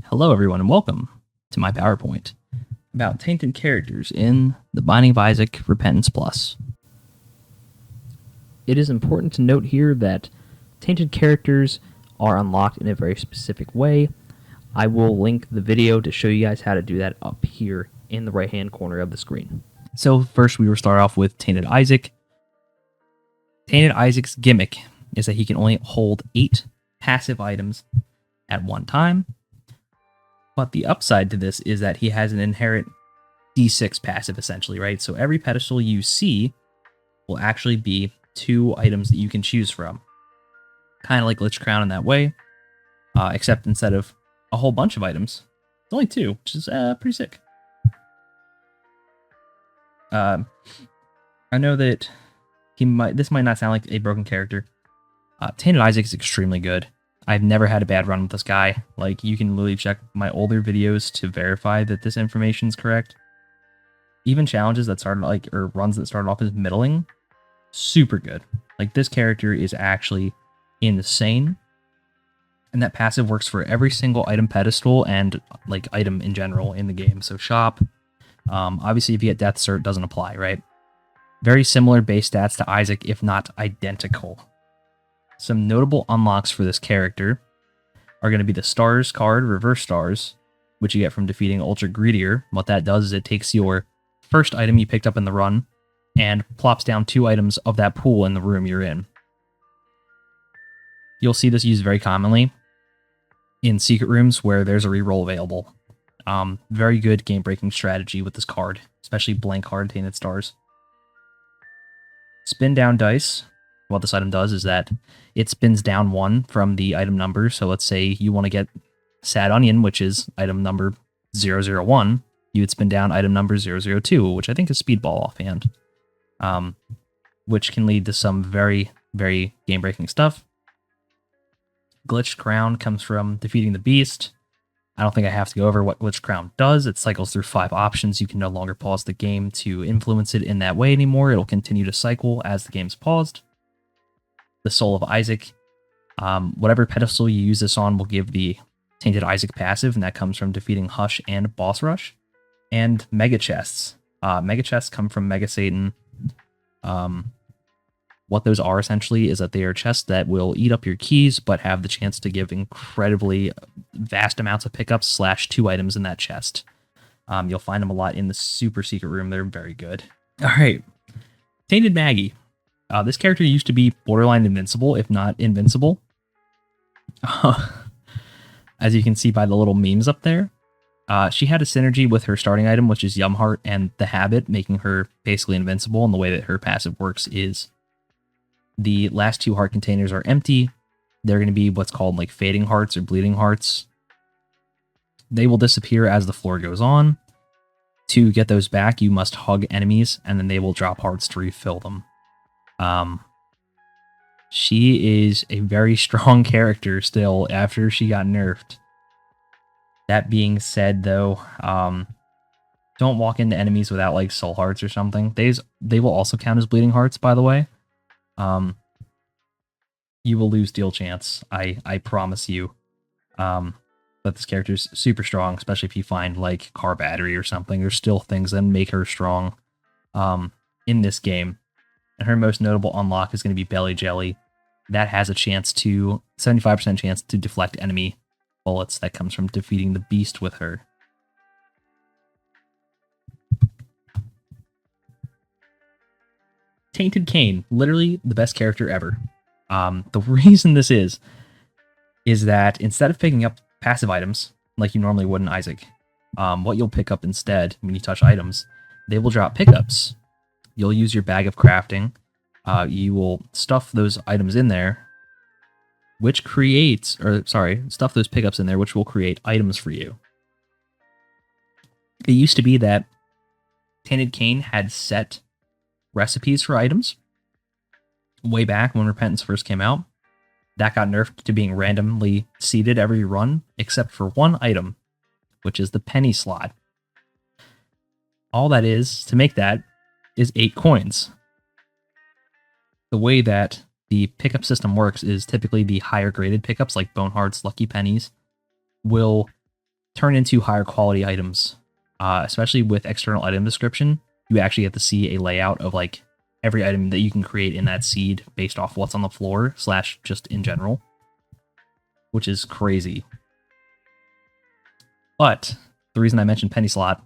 Hello everyone and welcome to my PowerPoint about tainted characters in The Binding of Isaac Repentance Plus. It is important to note here that tainted characters are unlocked in a very specific way. I will link the video to show you guys how to do that up here in the right hand corner of the screen. So first we will start off with Tainted Isaac. Tainted Isaac's gimmick is that he can only hold 8 passive items at one time. But the upside to this is that he has an inherent D6 passive, essentially, right? So every pedestal you see will actually be 2 items that you can choose from. Kind of like Lich Crown in that way, except instead of a whole bunch of items, it's only 2, which is pretty sick. I know that this might not sound like a broken character. Tainted Isaac is extremely good. I've never had a bad run with this guy. Like, you can literally check my older videos to verify that this information is correct. Even challenges that started or runs that started off as middling, super good. Like, this character is actually insane. And that passive works for every single item pedestal and like item in general in the game. So shop, obviously if you get death cert, doesn't apply, right? Very similar base stats to Isaac, if not identical. Some notable unlocks for this character are going to be the Stars card, Reverse Stars, which you get from defeating Ultra Greedier. What that does is it takes your first item you picked up in the run and plops down 2 items of that pool in the room you're in. You'll see this used very commonly in secret rooms where there's a reroll available. Very good game-breaking strategy with this card, especially blank card, Tainted Stars. Spin down dice. What this item does is that it spins down 1 from the item number. So let's say you want to get Sad Onion, which is item number 001. You would spin down item number 002, which I think is Speedball offhand, which can lead to some very, very game-breaking stuff. Glitched Crown comes from defeating the beast. I don't think I have to go over what Glitched Crown does. It cycles through 5 options. You can no longer pause the game to influence it in that way anymore. It'll continue to cycle as the game's paused. The Soul of Isaac. Whatever pedestal you use this on will give the Tainted Isaac passive, and that comes from defeating Hush and Boss Rush. And Mega Chests. Mega Chests come from Mega Satan. What those are essentially is that they are chests that will eat up your keys, but have the chance to give incredibly vast amounts of pickups / 2 items in that chest. You'll find them a lot in the super secret room. They're very good. All right. Tainted Maggie. This character used to be borderline invincible, if not invincible. As you can see by the little memes up there. She had a synergy with her starting item, which is Yum Heart and the Habit, making her basically invincible. And the way that her passive works is the last 2 heart containers are empty. They're going to be what's called like fading hearts or bleeding hearts. They will disappear as the floor goes on. To get those back, you must hug enemies, and then they will drop hearts to refill them. She is a very strong character still after she got nerfed. That being said, though, don't walk into enemies without like soul hearts or something. They will also count as bleeding hearts, by the way. You will lose deal chance. I promise you. But this character's super strong, especially if you find like car battery or something. There's still things that make her strong in this game. And her most notable unlock is going to be Belly Jelly. That has a 75% chance to deflect enemy bullets. That comes from defeating the beast with her. Tainted Cain, literally the best character ever. The reason this is that instead of picking up passive items like you normally would in Isaac, what you'll pick up instead when you touch items, they will drop pickups. You'll use your bag of crafting. You will stuff those items in there, stuff those pickups in there, which will create items for you. It used to be that Tainted Cain had set recipes for items way back when Repentance first came out. That got nerfed to being randomly seeded every run, except for one item, which is the penny slot. All that is, to make that, is 8 coins. The way that the pickup system works is typically the higher graded pickups like Bone Hearts, Lucky Pennies will turn into higher quality items, especially with external item description. You actually get to see a layout of like every item that you can create in that seed based off what's on the floor / just in general, which is crazy. But the reason I mentioned penny slot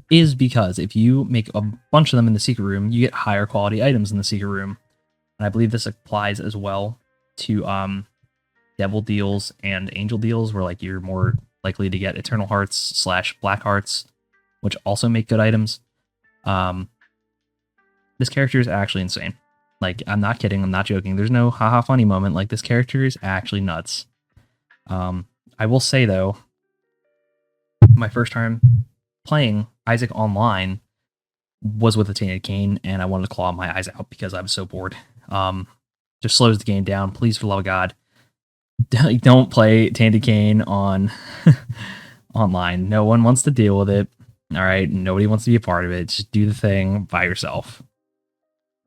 is because if you make a bunch of them in the secret room, you get higher quality items in the secret room. And I believe this applies as well to devil deals and angel deals, where like you're more likely to get eternal hearts / black hearts, which also make good items. This character is actually insane. Like, I'm not kidding, I'm not joking. There's no haha funny moment. Like, this character is actually nuts. I will say though, my first time playing Isaac online was with a Tainted Cain, and I wanted to claw my eyes out because I was so bored. Just slows the game down. Please, for the love of God, don't play Tainted Cain on online. No one wants to deal with it. All right, nobody wants to be a part of it. Just do the thing by yourself.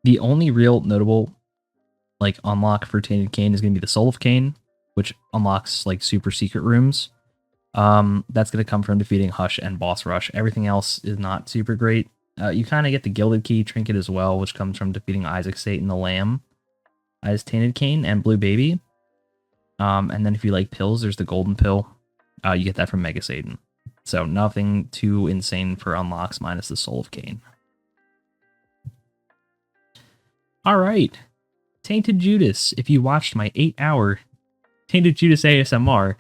The only real notable like unlock for Tainted Cain is going to be the Soul of Cain, which unlocks like super secret rooms. That's going to come from defeating Hush and Boss Rush. Everything else is not super great. You kind of get the Gilded Key trinket as well, which comes from defeating Isaac, Satan, the Lamb as Tainted Cain and Blue Baby. And then if you like pills, there's the Golden Pill. You get that from Mega Satan. So nothing too insane for unlocks minus the Soul of Cain. All right. Tainted Judas. If you watched my 8-hour Tainted Judas ASMR,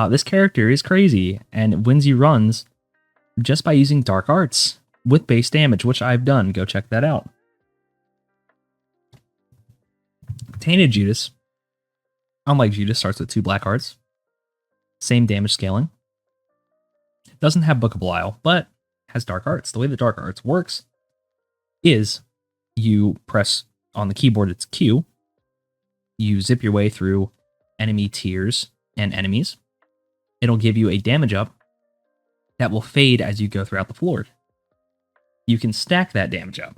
this character is crazy and wins you runs just by using Dark Arts with base damage, which I've done. Go check that out. Tainted Judas, unlike Judas, starts with 2 black hearts. Same damage scaling. Doesn't have Book of Belial, but has Dark Arts. The way the Dark Arts works is you press on the keyboard, it's Q. You zip your way through enemy tiers and enemies. It'll give you a damage up that will fade as you go throughout the floor. You can stack that damage up.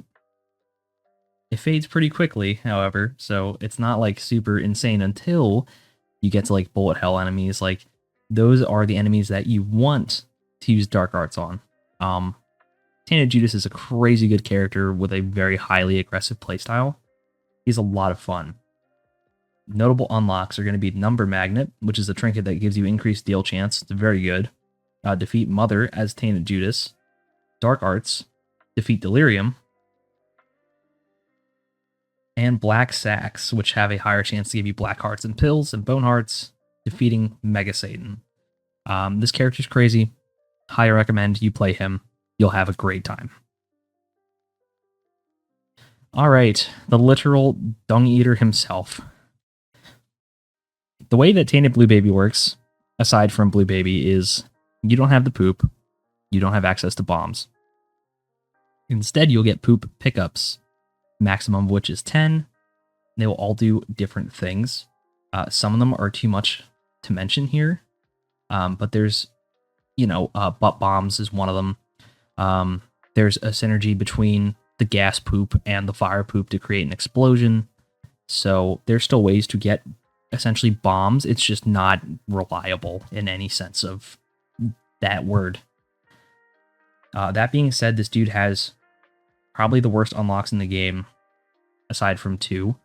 It fades pretty quickly, however, so it's not like super insane until you get to like bullet hell enemies. Like, those are the enemies that you want to use Dark Arts on. Tainted Judas is a crazy good character with a very highly aggressive playstyle. He's a lot of fun. Notable unlocks are going to be Number Magnet, which is a trinket that gives you increased deal chance. It's very good. Defeat Mother as Tainted Judas. Dark Arts. Defeat Delirium. And Black Sacks, which have a higher chance to give you Black Hearts and Pills and Bone Hearts. Defeating Mega Satan. This character's crazy. Highly recommend you play him. You'll have a great time. All right, the literal dung eater himself. The way that Tainted Blue Baby works, aside from Blue Baby, is you don't have the poop. You don't have access to bombs. Instead, you'll get poop pickups, maximum of which is 10. They will all do different things. Some of them are too much to mention here, but there's, butt bombs is one of them. There's a synergy between the gas poop and the fire poop to create an explosion. So there's still ways to get essentially bombs. It's just not reliable in any sense of that word. That being said, this dude has probably the worst unlocks in the game, aside from 2,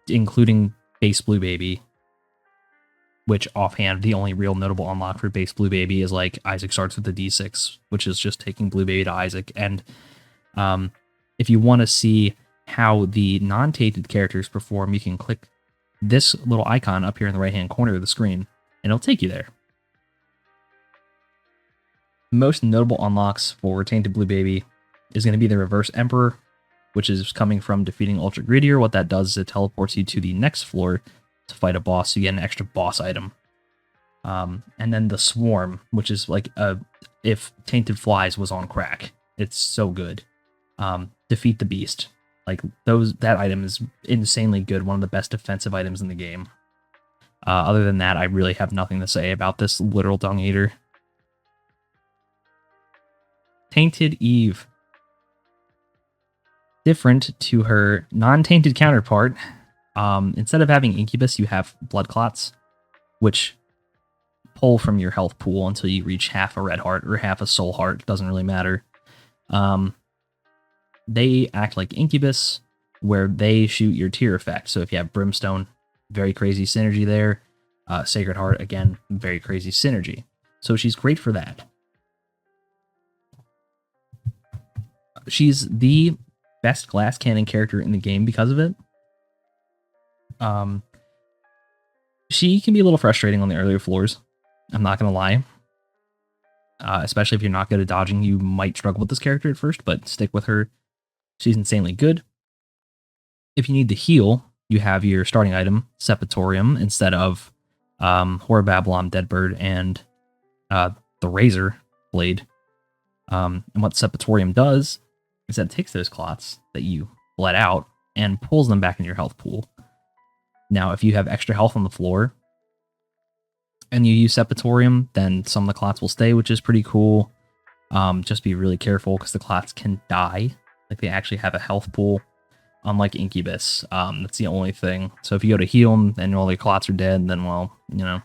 including base Blue Baby, which offhand, the only real notable unlock for base Blue Baby is like Isaac starts with the D6, which is just taking Blue Baby to Isaac. And if you want to see how the non-tainted characters perform, you can click this little icon up here in the right-hand corner of the screen, and it'll take you there. Most notable unlocks for Tainted Blue Baby is going to be the Reverse Emperor, which is coming from defeating Ultra Greedier. What that does is it teleports you to the next floor to fight a boss, so you get an extra boss item. And then the Swarm, which is like if Tainted Flies was on crack. It's so good. Defeat the Beast. Like that item is insanely good, one of the best defensive items in the game. Other than that, I really have nothing to say about this literal dung eater. Tainted Eve. Different to her non-tainted counterpart, instead of having Incubus, you have Blood Clots, which pull from your health pool until you reach half a red heart or half a soul heart. Doesn't really matter. They act like incubus, where they shoot your tier effect. So if you have brimstone, very crazy synergy there. Sacred Heart, again, very crazy synergy. So she's great for that. She's the best glass cannon character in the game because of it. She can be a little frustrating on the earlier floors. I'm not going to lie. Especially if you're not good at dodging, you might struggle with this character at first, but stick with her. She's insanely good. If you need to heal, you have your starting item, Sepultorium, instead of Horror Babylon, Deadbird, and the Razor Blade. And what Sepultorium does is that it takes those clots that you bled out and pulls them back in your health pool. Now, if you have extra health on the floor and you use Sepultorium, then some of the clots will stay, which is pretty cool. Just be really careful because the clots can die. Like, they actually have a health pool, unlike Incubus. That's the only thing. So if you go to heal them and all your clots are dead, then, well, you know,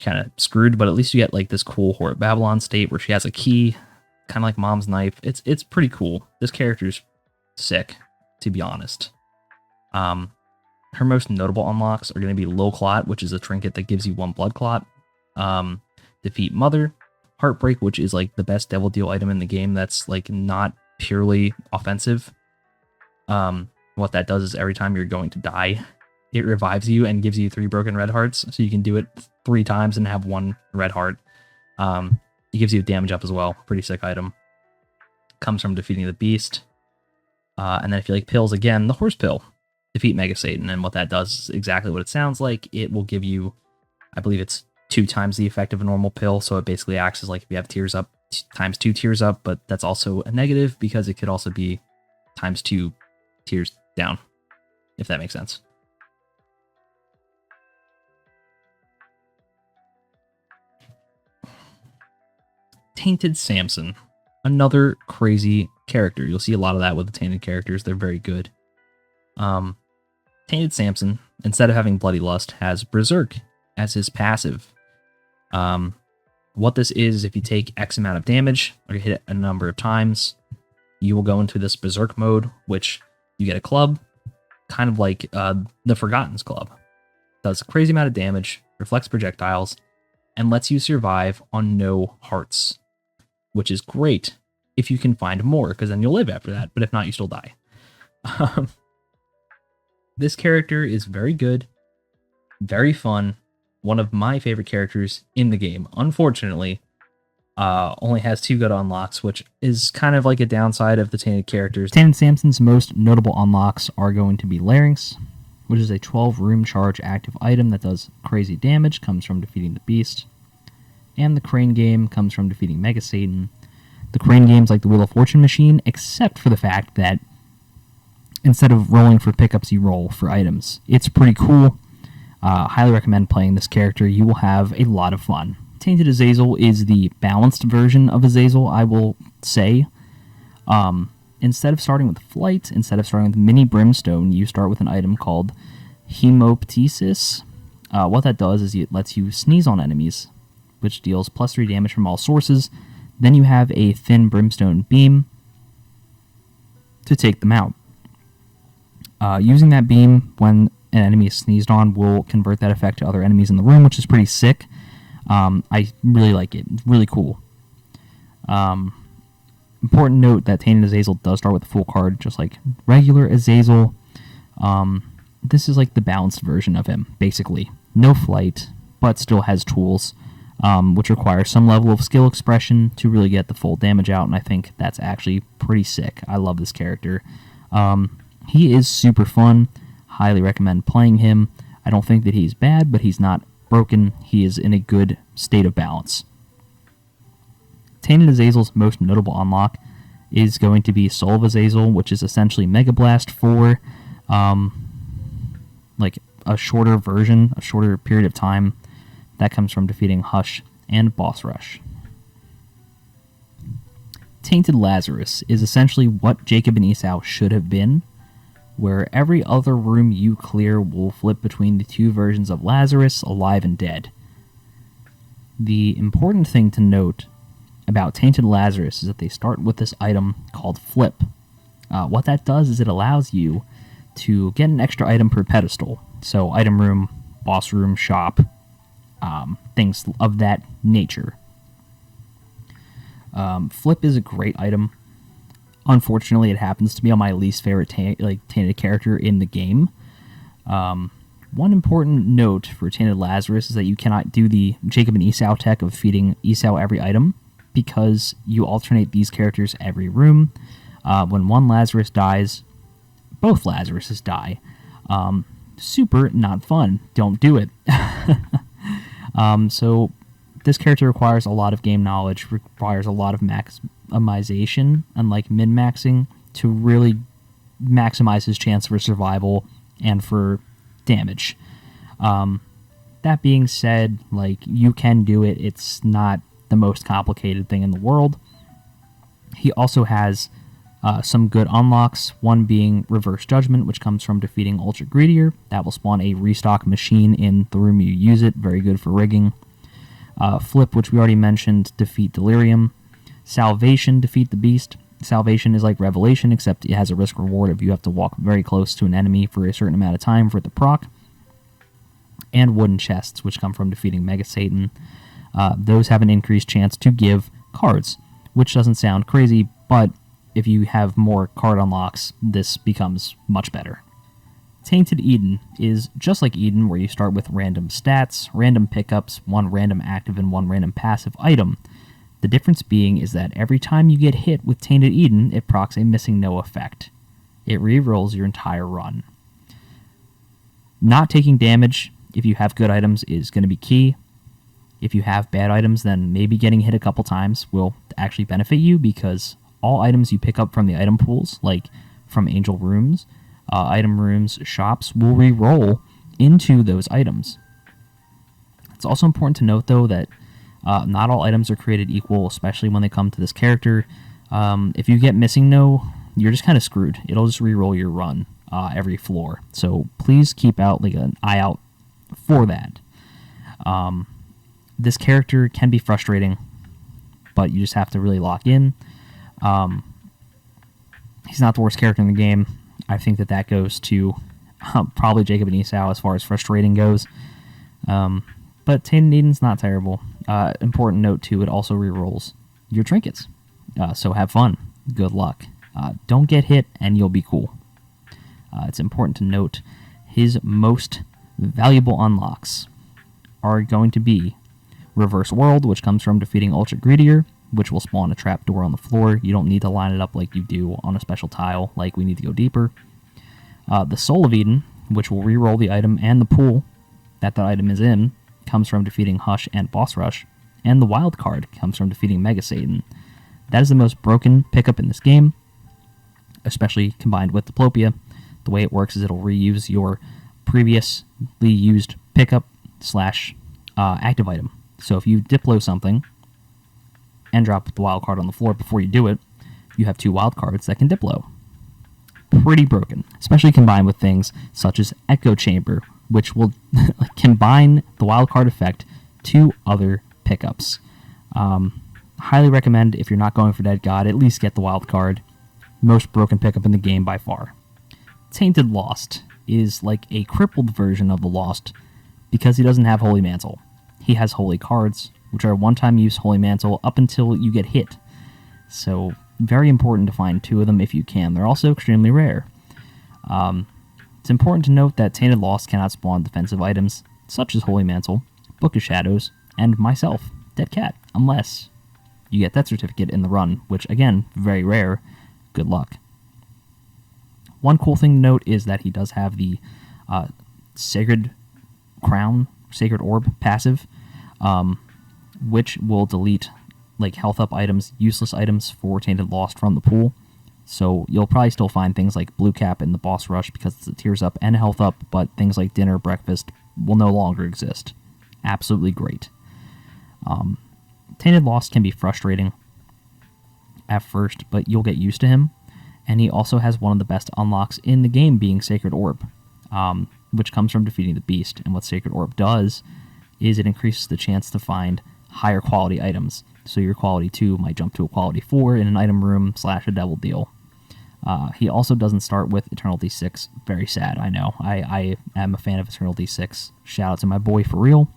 kind of screwed. But at least you get like this cool Horror Babylon state where she has a key, kind of like Mom's Knife. It's pretty cool. This character's sick, to be honest. Her most notable unlocks are going to be Low Clot, which is a trinket that gives you 1 blood clot. Defeat Mother. Heartbreak, which is like the best Devil Deal item in the game that's like not purely offensive. What that does is every time you're going to die, it revives you and gives you 3 broken red hearts. So you can do it 3 times and have 1 red heart. It gives you a damage up as well. Pretty sick item. Comes from defeating the beast. And then if you like pills, again, the horse pill. Defeat Mega Satan, and what that does is exactly what it sounds like. It will give you, I believe it's 2 times the effect of a normal pill, so it basically acts as like if you have tears up, times 2 tears up, but that's also a negative because it could also be times 2 tears down, if that makes sense. Tainted Samson, another crazy character. You'll see a lot of that with the Tainted characters. They're very good. Tainted Samson, instead of having Bloody Lust, has Berserk as his passive. What this is, if you take X amount of damage, or you hit it a number of times, you will go into this Berserk mode, which you get a club, kind of like the Forgotten's Club. Does a crazy amount of damage, reflects projectiles, and lets you survive on no hearts, which is great if you can find more, because then you'll live after that, but if not, you still die. This character is very good, very fun, one of my favorite characters in the game. Unfortunately, only has 2 good unlocks, which is kind of like a downside of the Tainted characters. Tainted Samson's most notable unlocks are going to be Larynx, which is a 12-room charge active item that does crazy damage, comes from defeating the beast. And the Crane Game comes from defeating Mega Satan. The Crane Game's like the Wheel of Fortune machine, except for the fact that instead of rolling for pickups, you roll for items. It's pretty cool. Highly recommend playing this character. You will have a lot of fun. Tainted Azazel is the balanced version of Azazel, I will say. Instead of starting with Flight, instead of starting with Mini Brimstone, you start with an item called Hemoptysis. What that does is it lets you sneeze on enemies, which deals +3 damage from all sources. Then you have a thin Brimstone beam to take them out. Using that beam when an enemy is sneezed on will convert that effect to other enemies in the room, which is pretty sick. I really like it. It's really cool. Important note that Tainted Azazel does start with a full card, just like regular Azazel. This is like the balanced version of him, basically. No flight, but still has tools, which require some level of skill expression to really get the full damage out, and I think that's actually pretty sick. I love this character. He is super fun. Highly recommend playing him. I don't think that he's bad, but he's not broken. He is in a good state of balance. Tainted Azazel's most notable unlock is going to be Soul of Azazel, which is essentially Mega Blast for like a shorter version, a shorter period of time. That comes from defeating Hush and Boss Rush. Tainted Lazarus is essentially what Jacob and Esau should have been, where every other room you clear will flip between the 2 versions of Lazarus, alive and dead. The important thing to note about Tainted Lazarus is that they start with this item called Flip. What that does is it allows you to get an extra item per pedestal. So item room, boss room, shop, things of that nature. Flip is a great item. Unfortunately, it happens to be on my least favorite tainted character in the game. One important note for Tainted Lazarus is that you cannot do the Jacob and Esau tech of feeding Esau every item, because you alternate these characters every room. When one Lazarus dies, both Lazaruses die. Super not fun. Don't do it. So this character requires a lot of game knowledge, requires a lot of maximization, unlike min-maxing, to really maximize his chance for survival and for damage. That being said, you can do it. It's not the most complicated thing in the world. He also has some good unlocks, one being Reverse Judgment, which comes from defeating Ultra Greedier. That will spawn a restock machine in the room you use it, very good for rigging. Flip, which we already mentioned, defeat Delirium. Salvation, defeat the Beast. Salvation is like Revelation, except it has a risk reward if you have to walk very close to an enemy for a certain amount of time for it to proc. And Wooden Chests, which come from defeating Mega Satan. Those have an increased chance to give cards, which doesn't sound crazy, but if you have more card unlocks, this becomes much better. Tainted Eden is just like Eden, where you start with random stats, random pickups, one random active and one random passive item. The difference being is that every time you get hit with Tainted Eden, it procs a Missing No effect. It rerolls your entire run. Not taking damage if you have good items is going to be key. If you have bad items, then maybe getting hit a couple times will actually benefit you, because all items you pick up from the item pools, like from Angel Rooms, item rooms, shops, will re-roll into those items. It's also important to note, though, that not all items are created equal, especially when they come to this character. If you get Missing No, you're just kind of screwed. It'll just re-roll your run every floor. So please keep an eye out for that. This character can be frustrating, but you just have to really lock in. He's not the worst character in the game. I think that goes to probably Jacob and Esau as far as frustrating goes. But Tainted Eden's not terrible. Important note, too, it also rerolls your trinkets. So have fun. Good luck. Don't get hit, and you'll be cool. It's important to note his most valuable unlocks are going to be Reverse World, which comes from defeating Ultra Greedier, which will spawn a trapdoor on the floor. You don't need to line it up like you do on a special tile, like We Need to Go Deeper. The Soul of Eden, which will reroll the item and the pool that item is in, comes from defeating Hush and Boss Rush. And the Wild Card comes from defeating Mega Satan. That is the most broken pickup in this game, especially combined with Diplopia. The way it works is it'll reuse your previously used pickup / active item. So if you Diplo something and drop the wild card on the floor before you do it, you have 2 wild cards that can Diplo. Pretty broken, especially combined with things such as Echo Chamber, which will combine the wild card effect to other pickups. Highly recommend, if you're not going for Dead God, at least get the wild card. Most broken pickup in the game by far. Tainted Lost is like a crippled version of the Lost because he doesn't have Holy Mantle. He has Holy Cards, which are one-time use Holy Mantle up until you get hit. So, very important to find 2 of them if you can. They're also extremely rare. It's important to note that Tainted Lost cannot spawn defensive items, such as Holy Mantle, Book of Shadows, and myself, Dead Cat, unless you get that certificate in the run, which, again, very rare. Good luck. One cool thing to note is that he does have the Sacred Crown, Sacred Orb passive, which will delete health up items, useless items for Tainted Lost from the pool. So you'll probably still find things like Blue Cap in the Boss Rush because it's a Tears Up and Health Up, but things like Dinner, Breakfast will no longer exist. Absolutely great. Tainted Lost can be frustrating at first, but you'll get used to him. And he also has one of the best unlocks in the game, being Sacred Orb, which comes from defeating the Beast. And what Sacred Orb does is it increases the chance to find higher quality items. So your quality 2 might jump to a quality 4 in an item room / a devil deal. He also doesn't start with Eternal D6. Very sad, I know. I am a fan of Eternal D6. Shout out to my boy for real.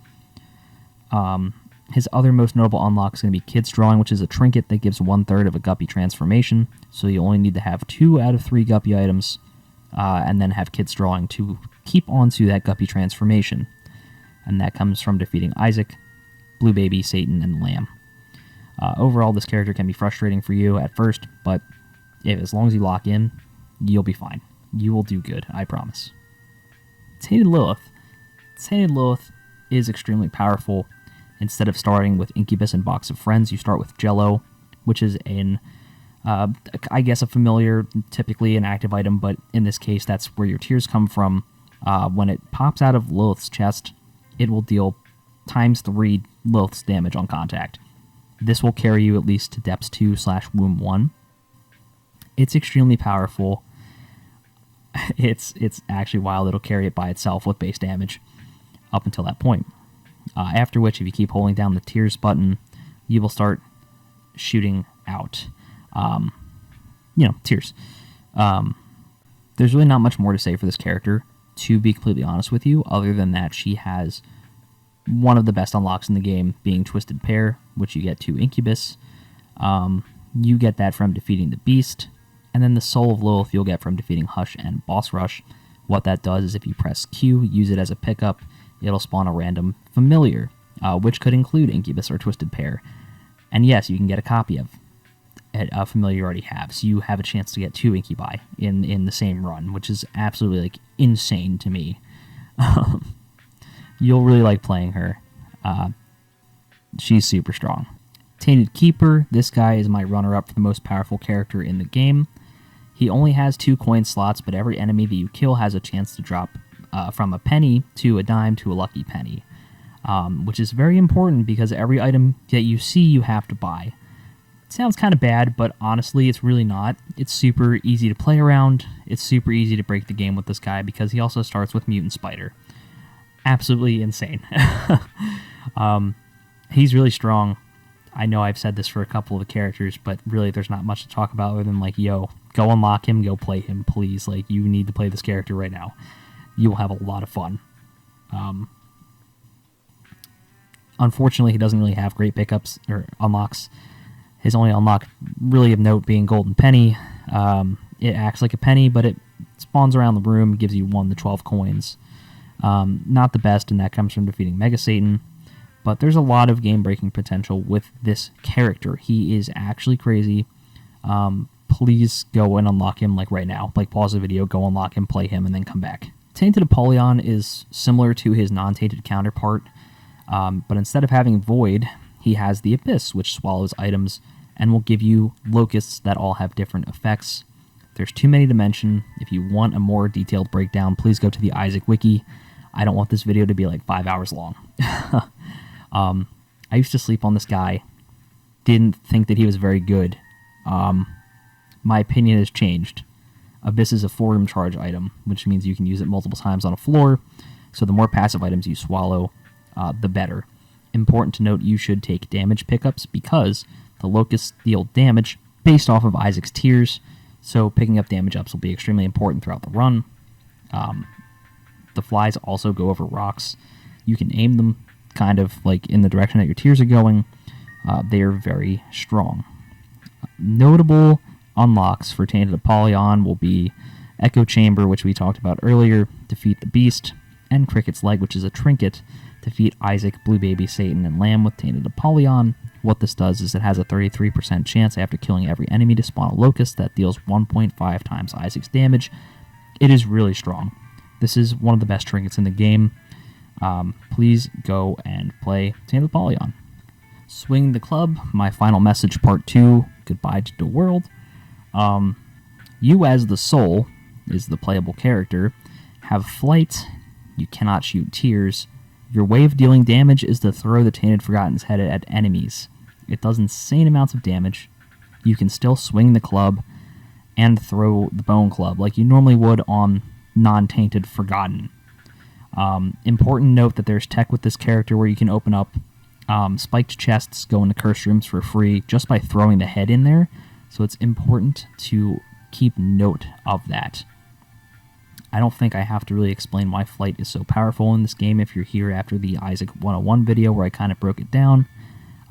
His other most notable unlock is going to be Kid's Drawing, which is a trinket that gives 1/3 of a guppy transformation. So you only need to have 2 out of 3 guppy items, and then have Kid's Drawing to keep onto that guppy transformation. And that comes from defeating Isaac, Blue Baby, Satan, and Lamb. Overall, this character can be frustrating for you at first, but as long as you lock in, you'll be fine. You will do good, I promise. Tainted Lilith. Tainted Lilith is extremely powerful. Instead of starting with Incubus and Box of Friends, you start with Jello, which is I guess a familiar, typically an active item, but in this case, that's where your tears come from. When it pops out of Lilith's chest, it will deal ×3 Lilith's damage on contact. This will carry you at least to Depths 2 / Womb 1. It's extremely powerful. It's actually wild. It'll carry it by itself with base damage up until that point. After which, if you keep holding down the Tears button, you will start shooting out. Tears. There's really not much more to say for this character, to be completely honest with you, other than that she has one of the best unlocks in the game, being Twisted Pair, which you get to Incubus. You get that from defeating the Beast, and then the Soul of Lilith you'll get from defeating Hush and Boss Rush. What that does is if you press Q, use it as a pickup, it'll spawn a random familiar, which could include Incubus or Twisted Pair. And yes, you can get a copy of a familiar you already have, so you have a chance to get 2 Incubi in the same run, which is absolutely insane to me. You'll really like playing her. She's super strong. Tainted Keeper, this guy is my runner-up for the most powerful character in the game. He only has 2 coin slots, but every enemy that you kill has a chance to drop from a penny to a dime to a lucky penny, which is very important because every item that you see you have to buy. It sounds kind of bad, but honestly it's really not. It's super easy to play around. It's super easy to break the game with this guy because he also starts with Mutant Spider. Absolutely insane. He's really strong. I know I've said this for a couple of the characters, but really there's not much to talk about other than yo, go unlock him, go play him, please. You need to play this character right now. You will have a lot of fun. Unfortunately, he doesn't really have great pickups or unlocks. His only unlock really of note being Golden Penny. It acts like a penny, but it spawns around the room, gives you 1 to 12 coins. Not the best, and that comes from defeating Mega Satan. But there's a lot of game-breaking potential with this character. He is actually crazy. Please go and unlock him right now. Pause the video, go unlock him, play him, and then come back. Tainted Apollyon is similar to his non-tainted counterpart, but instead of having Void, he has the Abyss, which swallows items and will give you locusts that all have different effects. There's too many to mention. If you want a more detailed breakdown, please go to the Isaac Wiki. I don't want this video to be 5 hours long. I used to sleep on this guy. Didn't think that he was very good. My opinion has changed. Abyss is a 4-room charge item, which means you can use it multiple times on a floor, so the more passive items you swallow, the better. Important to note, you should take damage pickups because the locusts deal damage based off of Isaac's tears, so picking up damage ups will be extremely important throughout the run. The flies also go over rocks. You can aim them kind of in the direction that your tears are going. They are very strong. Notable unlocks for Tainted Apollyon will be Echo Chamber, which we talked about earlier, defeat the Beast, and Cricket's Leg, which is a trinket, defeat Isaac, Blue Baby, Satan, and Lamb with Tainted Apollyon. What this does is it has a 33% chance after killing every enemy to spawn a locust that deals 1.5 times Isaac's damage. It is really strong. This is one of the best trinkets in the game. Please go and play Tainted Apollyon. Swing the Club, my final message, part 2, goodbye to the world. You as the soul is the playable character, have flight, you cannot shoot tears. Your way of dealing damage is to throw the Tainted Forgotten's head at enemies. It does insane amounts of damage. You can still swing the club and throw the bone club like you normally would on non-tainted Forgotten. Important note that there's tech with this character where you can open up Spiked chests go into cursed rooms for free just by throwing the head in there, so it's important to keep note of that. I don't think I have to really explain why flight is so powerful in this game if you're here after the Isaac 101 video where I kind of broke it down.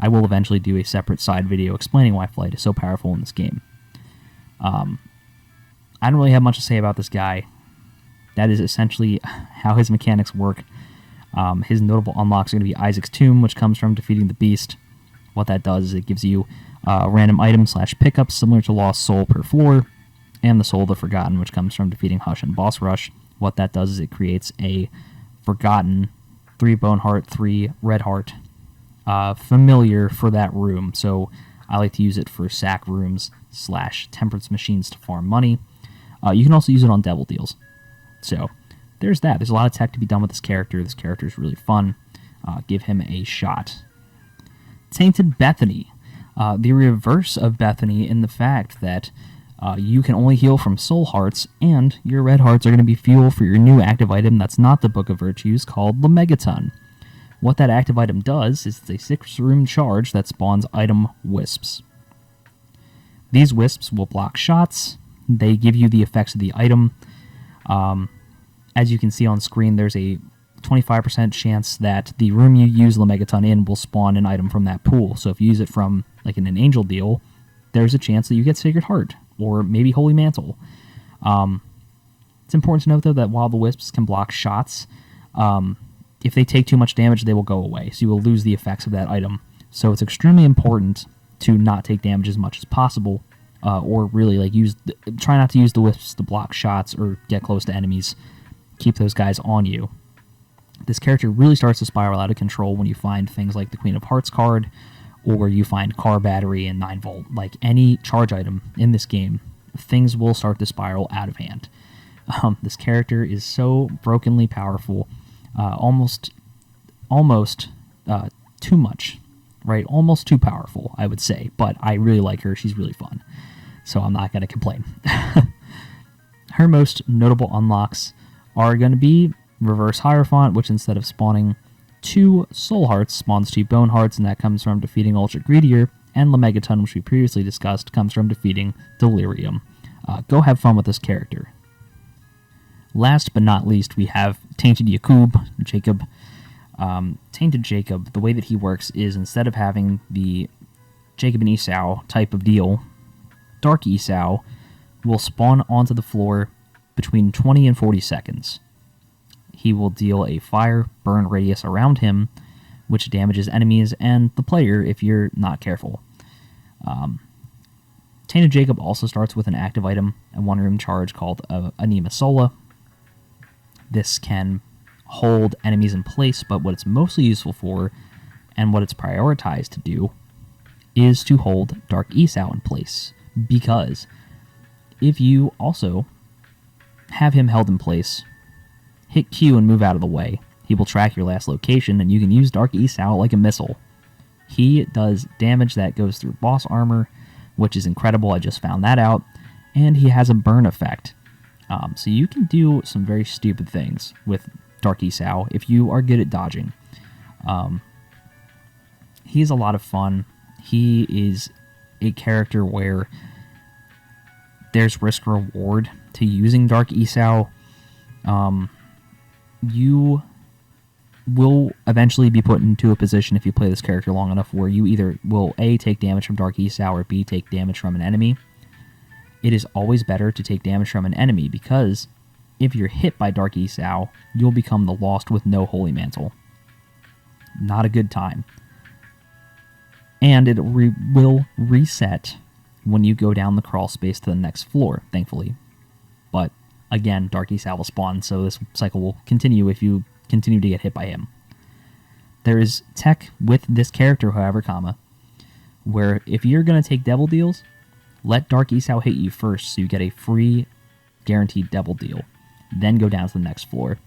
I will eventually do a separate side video explaining why flight is so powerful in this game. I don't really have much to say about this guy. That is essentially how his mechanics work. His notable unlocks are going to be Isaac's Tomb, which comes from defeating the Beast. What that does is it gives you random items / pickups similar to Lost Soul per floor, and the Soul of the Forgotten, which comes from defeating Hush and Boss Rush. What that does is it creates a Forgotten 3 Bone Heart, 3 Red Heart familiar for that room. So I like to use it for sack rooms / temperance machines to farm money. You can also use it on devil deals. So there's that. There's a lot of tech to be done with this character. This character is really fun. Give him a shot. Tainted Bethany. The reverse of Bethany in the fact that you can only heal from soul hearts, and your red hearts are going to be fuel for your new active item that's not the Book of Virtues, called the Megaton. What that active item does is it's a 6-room charge that spawns item wisps. These wisps will block shots. They give you the effects of the item. As you can see on screen, there's a 25% chance that the room you use the Megaton in will spawn an item from that pool. So if you use it from, like in an angel deal, there's a chance that you get Sacred Heart, or maybe Holy Mantle. It's important to note, though, that while the wisps can block shots, if they take too much damage, they will go away, so you will lose the effects of that item. So it's extremely important to not take damage as much as possible, or really try not to use the wisps to block shots or get close to enemies. Keep those guys on you. This character really starts to spiral out of control when you find things like the Queen of Hearts card, or you find car battery and 9-volt. Like any charge item in this game, things will start to spiral out of hand. This character is so brokenly powerful, almost too much, right? Almost too powerful, I would say. But I really like her. She's really fun, so I'm not going to complain. Her most notable unlocks are going to be Reverse Hierophant, which instead of spawning 2 Soul Hearts, spawns 2 Bone Hearts, and that comes from defeating Ultra Greedier, and the Megaton, which we previously discussed, comes from defeating Delirium. Go have fun with this character. Last but not least, we have Tainted Jacob. Tainted Jacob, the way that he works is instead of having the Jacob and Esau type of deal, Dark Esau will spawn onto the floor between 20 and 40 seconds. He will deal a fire burn radius around him, which damages enemies and the player if you're not careful. Tainted Jacob also starts with an active item, a 1-room charge called Anima Sola. This can hold enemies in place, but what it's mostly useful for, and what it's prioritized to do, is to hold Dark Esau in place. Because if you also have him held in place, hit Q and move out of the way, he will track your last location, and you can use Dark Esau like a missile. He does damage that goes through boss armor, which is incredible. I just found that out. And he has a burn effect. So you can do some very stupid things with Dark Esau if you are good at dodging. He's a lot of fun. He is a character where there's risk-reward to using Dark Esau. You will eventually be put into a position, if you play this character long enough, where you either will A, take damage from Dark Esau, or B, take damage from an enemy. It is always better to take damage from an enemy, because if you're hit by Dark Esau, you'll become the Lost with no Holy Mantle. Not a good time. And it will reset when you go down the crawl space to the next floor, thankfully. But again, Dark Esau will spawn, so this cycle will continue if you continue to get hit by him. There is tech with this character, however, where if you're going to take devil deals, let Dark Esau hit you first so you get a free guaranteed devil deal. Then go down to the next floor.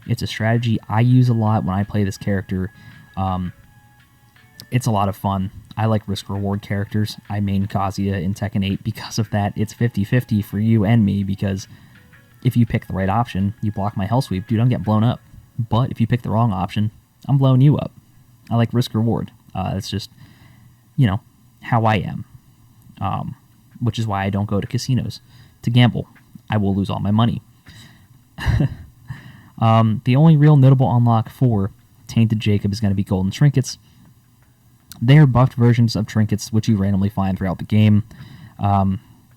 It's a strategy I use a lot when I play this character. It's a lot of fun. I like risk-reward characters. I main Kazuya in Tekken 8 because of that. It's 50-50 for you and me, because if you pick the right option, you block my hell sweep, dude, I'm getting blown up. But if you pick the wrong option, I'm blowing you up. I like risk reward. It's just, you know, how I am, which is why I don't go to casinos to gamble. I will lose all my money. The only real notable unlock for Tainted Jacob is going to be golden trinkets. They are buffed versions of trinkets which you randomly find throughout the game.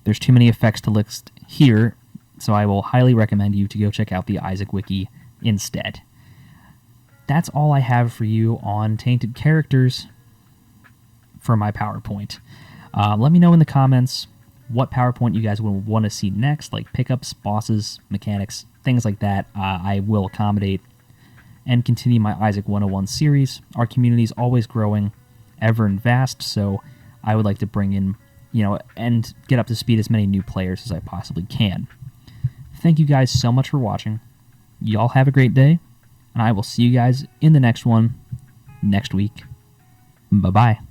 There's too many effects to list here, so I will highly recommend you to go check out the Isaac Wiki instead. That's all I have for you on Tainted characters for my PowerPoint. Let me know in the comments what PowerPoint you guys would want to see next, like pickups, bosses, mechanics, things like that. I will accommodate and continue my Isaac 101 series. Our community is always growing, ever and vast, so I would like to bring in, and get up to speed as many new players as I possibly can. Thank you guys so much for watching. Y'all have a great day, and I will see you guys in the next one next week. Bye-bye.